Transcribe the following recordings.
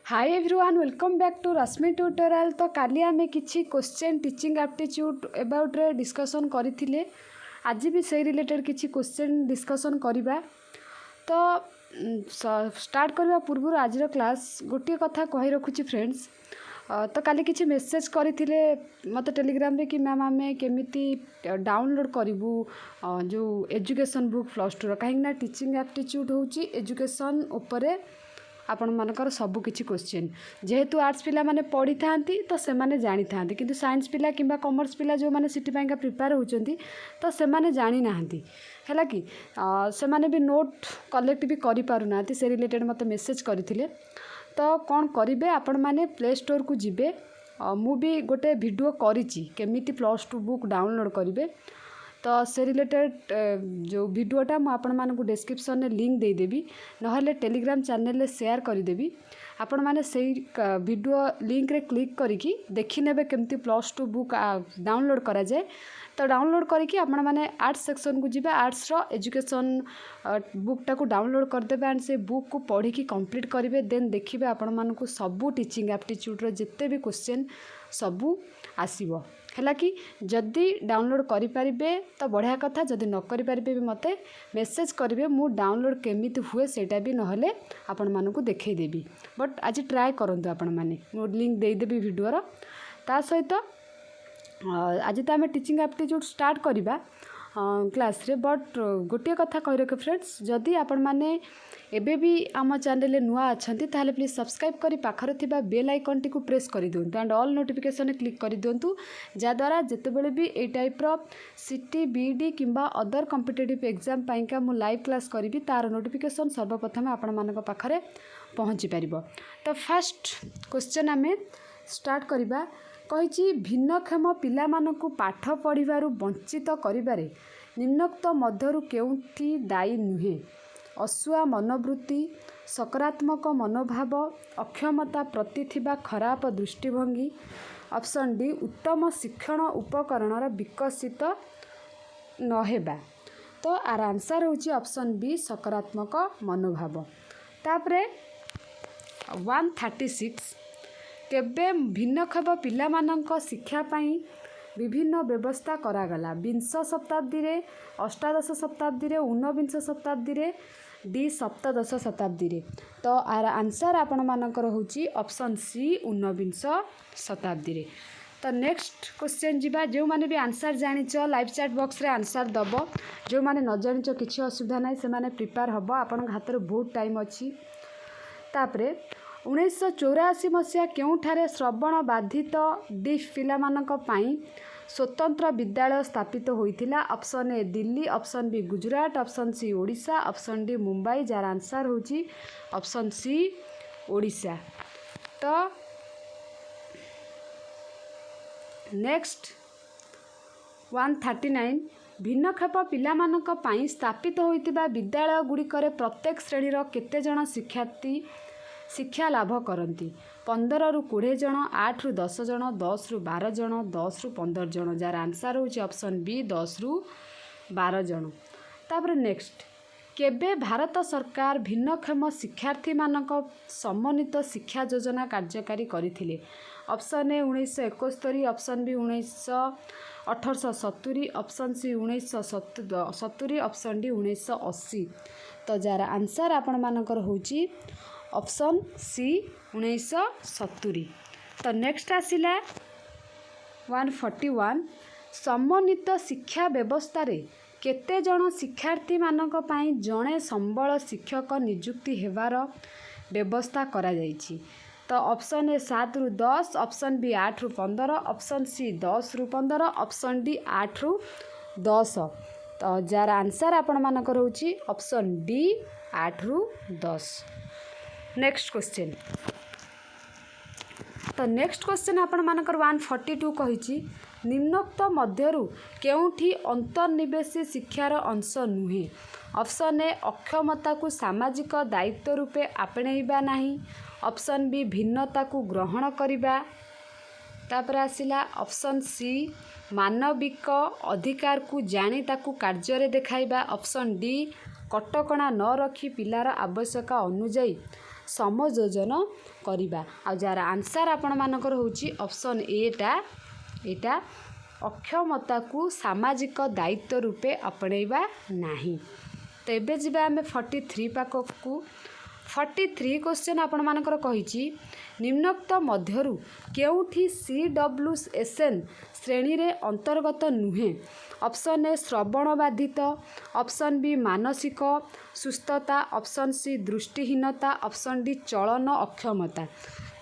Hi everyone welcome back to Rashmi tutorial. तो काली आमे किछि क्वेश्चन टीचिंग एप्टीट्यूड अबाउट रे डिस्कशन करथिले। आज भी से रिलेटेड किछि क्वेश्चन डिस्कशन करिबा। तो स्टार्ट करबा पूर्व आज क्लास गोटे कथा कहि रखुछि फ्रेंड्स। तो काली किछि मेसेज करथिले मते टेलीग्राम रे कि मैम आमे केमिति डाउनलोड करिवु जो एजुकेशन बुक +2 काहे ना टीचिंग एप्टीट्यूड होछि एजुकेशन ऊपर आपण मानकर सब किछि क्वेश्चन जेहेतु आर्ट्स पिला माने पढ़ी थांती तो से माने जानी थांती किंतु साइंस पिला किंबा कॉमर्स पिला जो माने सिटी पाइका प्रिपेयर होचंती तो से माने जानी नाहंती हैला कि से माने भी नोट कलेक्ट भी करि पारु नाहंती। से रिलेटेड मते मेसेज करथिले। तो कौन करिवे आपण माने प्ले स्टोर को जिबे। मु भी गोटे वीडियो करिछि केमिति +2 बुक डाउनलोड करिवे। तो से रिलेटेड जो वीडियोटा मु आपण मानकु डिस्क्रिप्शन में लिंक दे देबी नहले टेलीग्राम चैनल रे शेयर कर देबी। आपण माने सेही वीडियो लिंक रे क्लिक करिकी देखि नेबे केमती +2 बुक डाउनलोड करा जाए। तो डाउनलोड करिकी आपण माने आर्ट्स सेक्शन को जिबे आर्ट्स रो एजुकेशन बुकटा को डाउनलोड कर देबे एंड से बुक को पढ़ी की कंप्लीट करिवे। देन देखिबे आपण मानकु सबु टीचिंग एप्टीट्यूड रो जत्ते भी क्वेश्चन सबु आसीबो हैला कि जदि डाउनलोड करि परिबे तो बढ़िया कथा। जदि न करि परिबे भी मते मेसेज करिवे मु डाउनलोड केमिति हुए सेटा भी नहले आपण मानकु देखै देबी। बट आज ट्राई करंतु आपण माने मु लिंक दे देबी वीडियो रो। ता सहित आज तो आम टीचिंग एप्टीट्यूड स्टार्ट करवा क्लास रे। बट गोटे कथा कहि रखे फ्रेंड्स जदि आपण माने एबे भी आम चैनल नुआ अच्छा ताहले प्लीज सब्सक्राइब करी पाखर थिबा बेल आइकन टी को प्रेस करि दियंतु एंड ऑल नोटिफिकेशन क्लिक करि दियंतु जद्वारा जेतेबेले भी ए टाइप रो सिटी बीडी किंबा अदर कॉम्पिटिटिव एग्जाम पाइका मु लाइव क्लास करी तार नोटिफिकेशन सर्वप्रथम आपण मानक पाखरे पहुँची पारिबो। तो फर्स्ट क्वेश्चन आमे स्टार्ट करबा कहिछि भिन्नक्षम पिला मानकु पाठ पढ़िबारु वंचित करिबारे निम्नोक्त मध्यरु केउठी दायी नुहे। असुआ मनोवृत्ति, सकारात्मक मनोभाव, अक्षमता प्रति थिबा खराब दृष्टिभंगी। ऑप्शन डी उत्तम शिक्षण उपकरण विकसित नहेबा। तो आर आंसर होची ऑप्शन बी सकारात्मक मनोभाव। तापरे 136 केबे भिन्नक्षम पिला मानक शिक्षा पाई विभिन्न व्यवस्था करागला 20 शताब्दी रे, अष्टादश शताब्दी रे, 19 शताब्दी रे, डी सप्तदश शताब्दी रे। तो आर आंसर आपण मानकर होची ऑप्शन सी 19 शताब्दी रे। तो नेक्स्ट क्वेश्चन जीवा जो माने भी आंसर जानिच लाइव चैट बॉक्स रे आंसर दबो। जो माने न जानिच किछि असुविधा नाही से माने प्रिपेयर हबो आपण हाथ रे बहुत टाइम अछि। तापरे 1984 मसिया केउठारे श्रवण बाधित डिफ पिला मानक पाई स्वतंत्र विद्यालय स्थापित होइथिला। Option A Delhi, option B Gujarat, option C Odisha, option D Mumbai. जार आंसर होची ऑप्शन सी ओडिशा। तो नेक्स्ट 139 भिन्नक्षम पिला मानक पाई स्थापित होइतिबा विद्यालय गुड़िकरे प्रत्येक श्रेणी रो केते जण शिक्षार्थी शिक्षा लाभ करती। 15 रु 20 जन, 8 रु 10 जन, 10 रु 12 जन, 10 रु 15 जन। जार आंसर होची ऑप्शन बी 10 रु 12 जन। तापर नेक्स्ट केबे भारत सरकार भिन्नक्षम शिक्षार्थी मानक समन्वित शिक्षा योजना कार्यकारी करथिले। Option A 1971, option B 1870, option C 1970, option D 1980। तो जार आंसर आपण मानकर होची ऑप्शन सी 1970। तो नेक्स्ट आसिला 141 समन्वित शिक्षा व्यवस्था रे केते जण शिक्षार्थी मानक पाई जणे संबल शिक्षक नियुक्ति हेबार व्यवस्था करा जायछि। तो ऑप्शन ए 7 रु 10, ऑप्शन बी 8 रु 15, ऑप्शन सी 10 रु 15, ऑप्शन डी 8 रु 10। तो जार आंसर आपण मानकर होछि ऑप्शन डी 8 रु 10। Next question. तो नेक्स्ट क्वेश्चन आपण मानकर 142 कहिछि निम्नोक्त मध्यरु केउठी अंतर्निवेशी शिक्षार अंश नुहे। ऑप्शन ए अक्षमता को सामाजिक दायित्व रूपे आपणेइबा नाही, ऑप्शन बी भिन्नता को ग्रहण करिबा। तापर आसिला ऑप्शन सी मानविक अधिकार को जानी ताकू कार्य रे देखाइबा, ऑप्शन डी कटकणा न रखी पिलार आवश्यकता अनुଯାयी समयोजन करिबा। आ जार आंसर आपण मानकर होची ऑप्शन एटा अक्षमता को सामाजिक दायित्व रूपे अपणैबा नाही। तो एबे जिबा आमे 43 पाक को 43 क्वेश्चन आपण मानकर कहिची निम्नोक्त मध्यरु केउठी CWSN श्रेणी रे अंतर्गत नुहे। ऑप्शन ए श्रवण बाधित, ऑप्शन बी मानसिक सुस्थता, ऑप्शन सी दृष्टिहीनता, ऑप्शन डी चलन अक्षमता।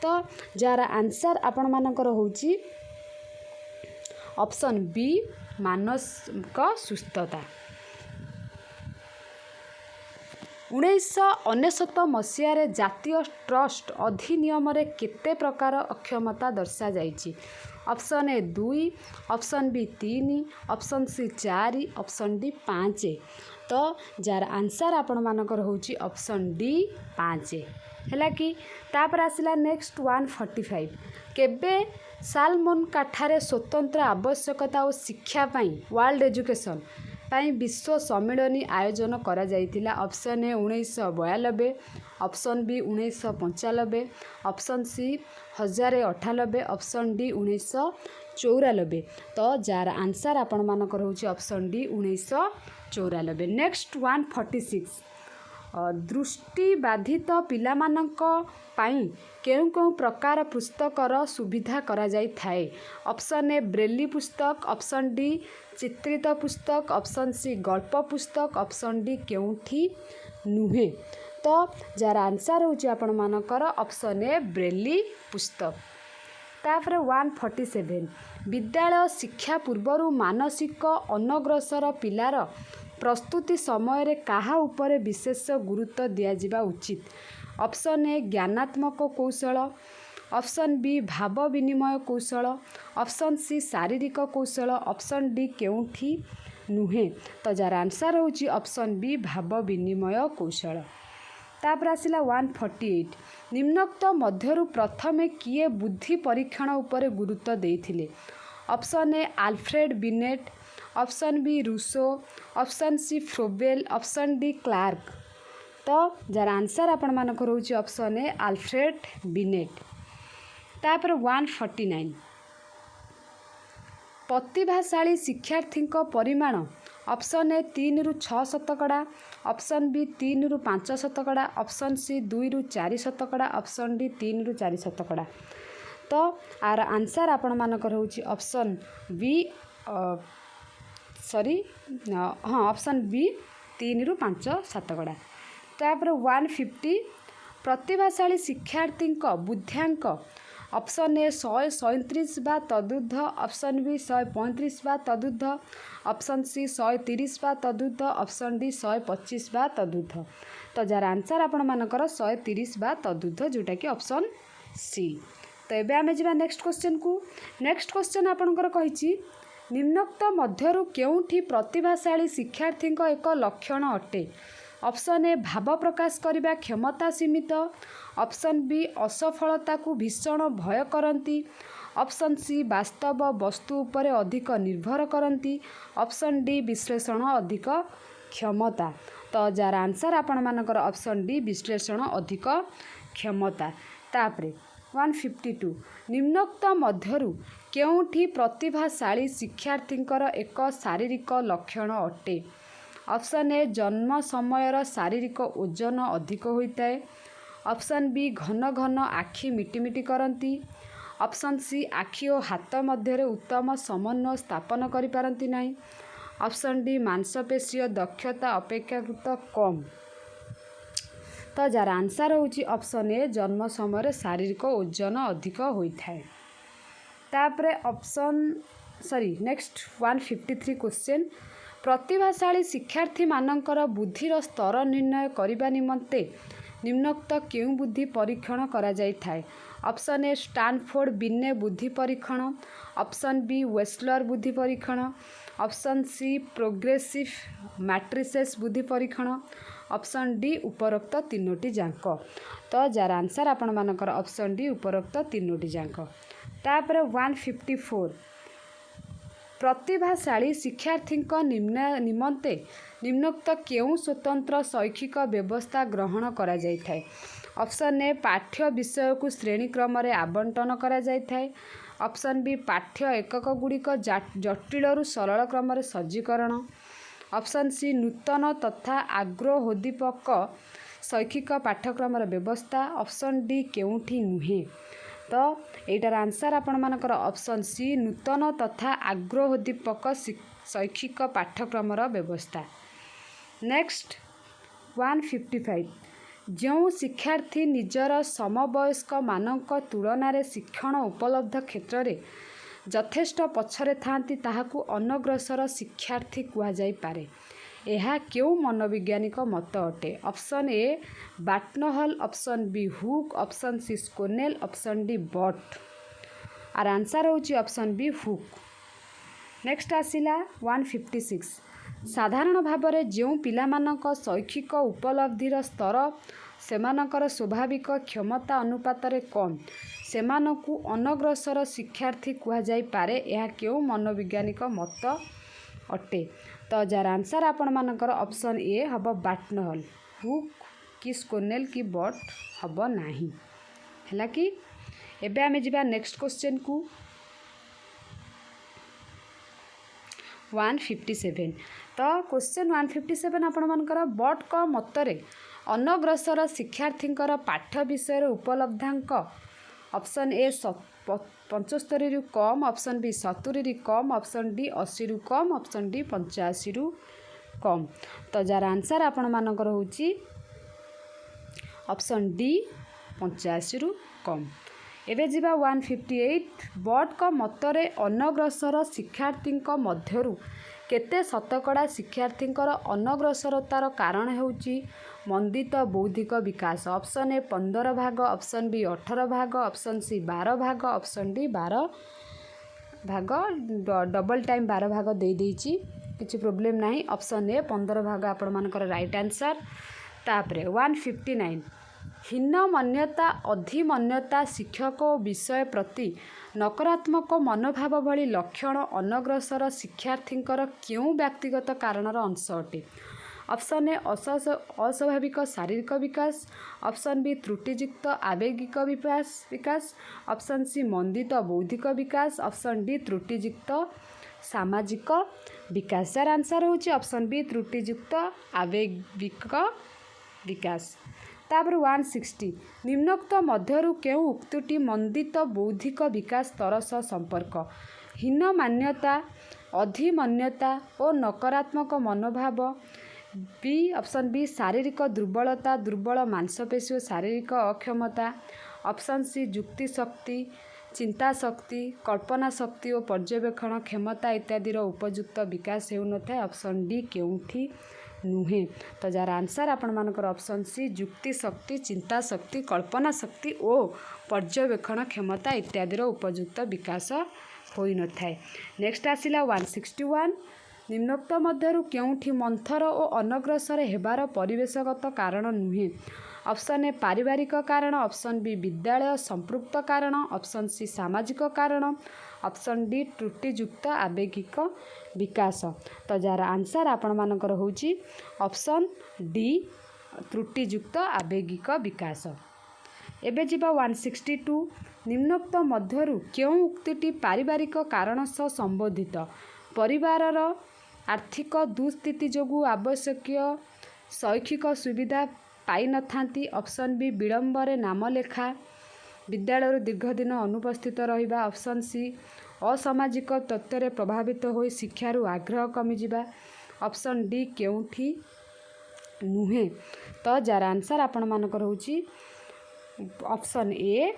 तो जार आंसर आपण मानकर होची ऑप्शन बी मानसिक सुस्थता। 1999 मसीह जातीय ट्रस्ट अधिनियम रे केते प्रकार अक्षमता दर्शा जाइछि। Option A 2, option B 3, option C 4, option D 5। तो जार आंसर आपण मानकर होची ऑप्शन डी 5 हैला कि। तापर आसिला नेक्स्ट 145 केबे सालमन काठारे स्वतंत्र आवश्यकता और शिक्षा पाई वर्ल्ड एजुकेशन पाई विश्व सम्मेलन आयोजन करा जाइथिला। Option A 1992, option B 1995, option C 1098, option D 1994। तो जार आंसर आपण मानकर होची ऑप्शन डी 1994। नेक्स्ट 146 दृष्टि बाधित पिला मानक पाई केउ केउ प्रकार पुस्तकर सुविधा करा जाई थाए। ऑप्शन ए ब्रेली पुस्तक, ऑप्शन डी चित्रित पुस्तक, ऑप्शन सी गल्प पुस्तक, ऑप्शन डी केउठी नुहे। तो जार आंसर होची आपण मानकर ऑप्शन ए ब्रेली पुस्तक। तापर 147 विद्यालय शिक्षा पूर्वरु मानसिक अनग्रसर पिलार प्रस्तुति समय रे काहा उपरे विशेष गुरुत्व दिया जिबा उचित। ऑप्शन ए ज्ञानात्मक कौशल, ऑप्शन बी भाव विनिमय कौशल, ऑप्शन सी शारीरिक कौशल, ऑप्शन डी केउठी नुहे। तो जार आंसर होची ऑप्शन बी भाव विनिमय कौशल। तापर आसिला 148 निम्नोक्त मध्यरु प्रथमे किए बुद्धि परीक्षण उपरे गुरुत्व देइथिले। Option A Alfred Binet, option B Rousseau, option C Froebel, option D Clark. तो जार आंसर आपण मानकर होची ऑप्शन ए आल्फ्रेड बिनेट। तापर 149 प्रतिभाशाली शिक्षार्थी परिमाण। ऑप्शन ए 3 रु 6 शतकड़ा, ऑप्शन बी 3 रु 5 शतकड़ा, ऑप्शन सी 2 रु 4 शतकड़ा, ऑप्शन डी 3 रु 4 शतकड़ा। तो आर आंसर आपण मानकर होची ऑप्शन बी हाँ ऑप्शन बी 3 रु 5 शतकड़ा। तापर 150 प्रतिभाशाली शिक्षार्थी बुद्ध्यांक। ऑप्शन ए 137 बा तदुर्ध, ऑप्शन बी 135 बा तदुर्ध, ऑप्शन सी 130 बा तदुर्ध, ऑप्शन डी 125 बा तदुर्ध। तो जार आंसर आपण मानकर 130 बा तदुर्ध जोटा कि ऑप्शन सी। तो एबे आमे जिबा नेक्स्ट क्वेश्चन को। नेक्स्ट क्वेश्चन आपनकर कहिछि निम्नोक्त मध्यरु केउठी प्रतिभाशाली शिक्षार्थी एक लक्षण अटे। ऑप्शन ए भाव प्रकाश करिबा क्षमता सीमित, ऑप्शन बी असफलता को भीषण भय करती, ऑप्शन सी वास्तव वस्तु उपरे अधिक निर्भर करती, ऑप्शन डी विश्लेषण अधिक क्षमता। तो जार आंसर आपण मानकर ऑप्शन डी विश्लेषण अधिक क्षमता। तापरे 152 निम्नोक्त मध्यरु केउठी प्रतिभाशाली शिक्षार्थींकर एक शारीरिक लक्षण अटे। ऑप्शन ए जन्म समयर शारीरिक ओजन अधिक होता है, ऑप्शन बी घन घन आखि मिटिमिटी करती, ऑप्शन सी आखि और हाथ मध्य उत्तम समन्वय स्थापन करि पारंती नहीं, ऑप्शन डी मांसपेशीय दक्षता अपेक्षाकृत कम। तो जार आंसर होची ऑप्शन ए जन्म समय शारीरिक ओजन अधिक होता है। तापरे ऑप्शन नेक्स्ट 153 क्वेश्चन प्रतिभाशाली शिक्षार्थी मानकर बुद्धिर स्तर निर्णय करने निमंते निम्नोक्त केउ बुद्धि परीक्षण करा जाय थाए। ऑप्शन ए स्टानफोर्ड बिने बुद्धि परीक्षण, ऑप्शन बी वेस्लर बुद्धि परीक्षण, ऑप्शन सी प्रोग्रेसिव मैट्रिसेस बुद्धि परीक्षण, ऑप्शन डी उपरोक्त तीनोटी जांक। तो जार आंसर आपण मानकर ऑप्शन डी उपरोक्त तीनोटी जांक। तापर 154 प्रतिभाशाली शिक्षार्थी निमंते निम्नोक्त केउ स्वतंत्र शैक्षिक व्यवस्था ग्रहण करा जाय थाए। ऑप्शन ए पाठ्य विषय को श्रेणी क्रम रे आवंटन करा जाय थाए। ऑप्शन बी पाठ्य एकक गुड़िक जटिल रु सरल क्रम रे सज्जीकरण। ऑप्शन सी नूतन तथा आग्रहोद्दीपक शैक्षिक पाठ्यक्रम व्यवस्था। ऑप्शन डी केउठी नुहे। तो एटार आंसर आपण मानकर ऑप्शन सी नूतन तथा आग्रहोद्दीपक शैक्षिक पाठ्यक्रम व्यवस्था। नेक्स्ट 155 जो शिक्षार्थी निजर समवयस्क मानक तुलन शिक्षण उपलब्ध क्षेत्र रे यथेष्ट पछरे थांती ताहाकू अनग्रसर शिक्षार्थी कुहा जाई पारे। यह क्यों मनोवैज्ञानिक मत अटे। ऑप्शन ए बाटनहल, option B Hook, option C Schonell, option D Burt. आर आंसर होची ऑप्शन बी हुक। नेक्स्ट आसिला 156 साधारण भाव में जो पिलामानक शैक्षिक उपलब्धिर स्तर सेमानकर स्वाभाविक क्षमता अनुपात रे कम सेमानकु अनग्रसर शिक्षार्थी कुहा जाई पारे। यह क्यों मनोवैज्ञानिक मत अटे। तो जार आंसर आपण मानकर ऑप्शन ए हब बाटनहल। हुक कि स्कोनेल कि बट हब नाही। हैला कि एबे आमे जिबा नेक्स्ट क्वेश्चन को 157। तो क्वेश्चन 157 आपण मानकर बट को मतरे अनग्रसर शिक्षार्थींकर पाठ्य विषय उपलब्धांक ऑप्शन ए 75 रु कम, ऑप्शन बी 70 रु कम, ऑप्शन डी 80 रु कम, ऑप्शन डी 85 रु कम। तो जार आंसर आपण मानकर होची ऑप्शन डी 85 रु कम। एबे जिबा 158 बट को मतरे अनग्रसर शिक्षार्थींक मध्यरु केते शतकड़ा शिक्षार्थींकर अनग्रसरतार कारण हेउची मंदित बौद्धिक विकास। ऑप्शन ए 15 भाग, ऑप्शन बी 18 भाग, ऑप्शन सी 12 भाग, ऑप्शन डी 12 भाग। डबल टाइम 12 भाग दे देइची किछि प्रॉब्लम नाही। ऑप्शन ए 15 भाग आपण मानकर राइट आंसर। तापरे 159 हीन मान्यता अधिमान्यता शिक्षक विषय प्रति नकारात्मक मनोभाव भली लक्षण अनग्रसर शिक्षार्थींकर क्यों व्यक्तिगत कारणर अंश अटे। ऑप्शन ए अस्वाभाविक शारीरिक विकास, ऑप्शन बी त्रुटियुक्त आवेगिक विकास, ऑप्शन सी मंदित बौद्धिक विकास, ऑप्शन डी त्रुटियुक्त सामाजिक विकास। यार आंसर होची ऑप्शन बी त्रुटियुक्त आवेगिक विकास। तापर 160 निम्नोक्त मध्यरु केउ उक्तटी मंदित बौद्धिक विकास स्तर सह संपर्क। हीन मान्यता अधिमान्यता और नकारात्मक मनोभाव। बी ऑप्शन बी शारीरिक दुर्बलता, दुर्बल मांसपेशी और शारीरिक अक्षमता। ऑप्शन सी युक्ति शक्ति, चिंता शक्ति, कल्पना शक्ति और पर्यवेक्षण क्षमता इत्यादिर उपयुक्त विकास हेउ नथाय। ऑप्शन डी केउठी नुहे। तो जार आंसर आपण मानकर ऑप्शन सी युक्ति शक्ति, चिंता शक्ति, कल्पना शक्ति और पर्यवेक्षण क्षमता इत्यादिर उपयुक्त विकास होई नथाय। नेक्स्ट आसिला 161 निम्नोक्त मध्यरु केउठी मंथर और अनग्रसर हेबार परिवेशगत कारण नुहे। ऑप्शन ए पारिवारिक कारण, ऑप्शन बी विद्यालय संपृक्त कारण, ऑप्शन सी सामाजिक कारण, ऑप्शन डी त्रुटियुक्त आवेगिक विकास। तो जार आंसर आपण मानकर होची ऑप्शन डी त्रुटियुक्त आवेगिक विकास। एबे जिबा 162 निम्नोक्त मध्यरु केउ उक्तिटी पारिवारिक कारण सह संबंधित। परिवारर आर्थिक दुस्थिति जोगु आवश्यक शैक्षिक सुविधा पाई न थांती। ऑप्शन बी विलंबरे नाम लेखा, विद्यालय दीर्घ दिन अनुपस्थित रहिबा। ऑप्शन सी असामाजिक तत्वरे प्रभावित हो शिक्षारु आग्रह कमिजिबा। ऑप्शन डी केउठी नुहे। तो जार आंसर आपण मानकर होची ऑप्शन ए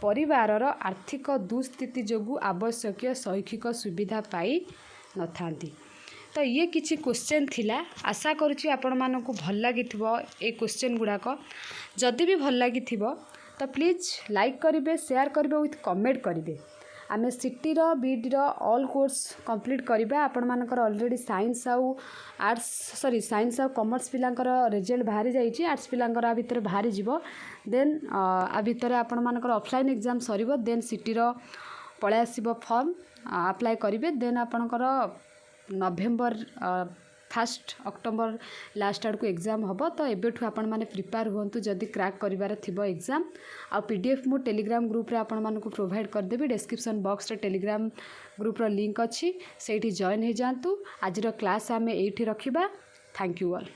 परिवारर आर्थिक दुस्थिति जोगु आवश्यक शैक्षिक सुविधा पाई न थांती। तो ये किछि क्वेश्चन थिला। आशा करुछि आपण मानकु भल लागिथिबो ए क्वेश्चन गुडाक। जदि भी भल लागिथिबो तो प्लीज लाइक करिवे, शेयर करिवे, विथ कमेंट करिवे। आमे सिटी रो बीडी रो ऑल कोर्स कंप्लीट करिबा। आपण मानकर ऑलरेडी साइंस आउ आर्ट्स साइंस आउ कॉमर्स पिलांकर रिजल्ट बाहरी जाइछि। आर्ट्स पिलांकर आ भितर बाहरी जिवो। देन आ भितर आपण मानकर ऑफलाइन एग्जाम सरिबो। देन सिटी रो पळे आसीबो फॉर्म अप्लाई करिवे। देन आपणकर नवेम्बर 1 अक्टोबर लास्ट आड़ को एग्जाम हम तो एबेठू आपण मैंने प्रिपेयर हूँ जदि क्रैक करार थी एग्जाम आ पीडीएफ मु टेलीग्राम ग्रुप रे आपण मानक प्रोवाइड करदेवी डिस्क्रिप्शन बॉक्स रे टेलीग्राम ग्रुप रो लिंक अच्छी से जॉइन हो जातु आज क्लास आम ये रखा थैंक यू ऑल।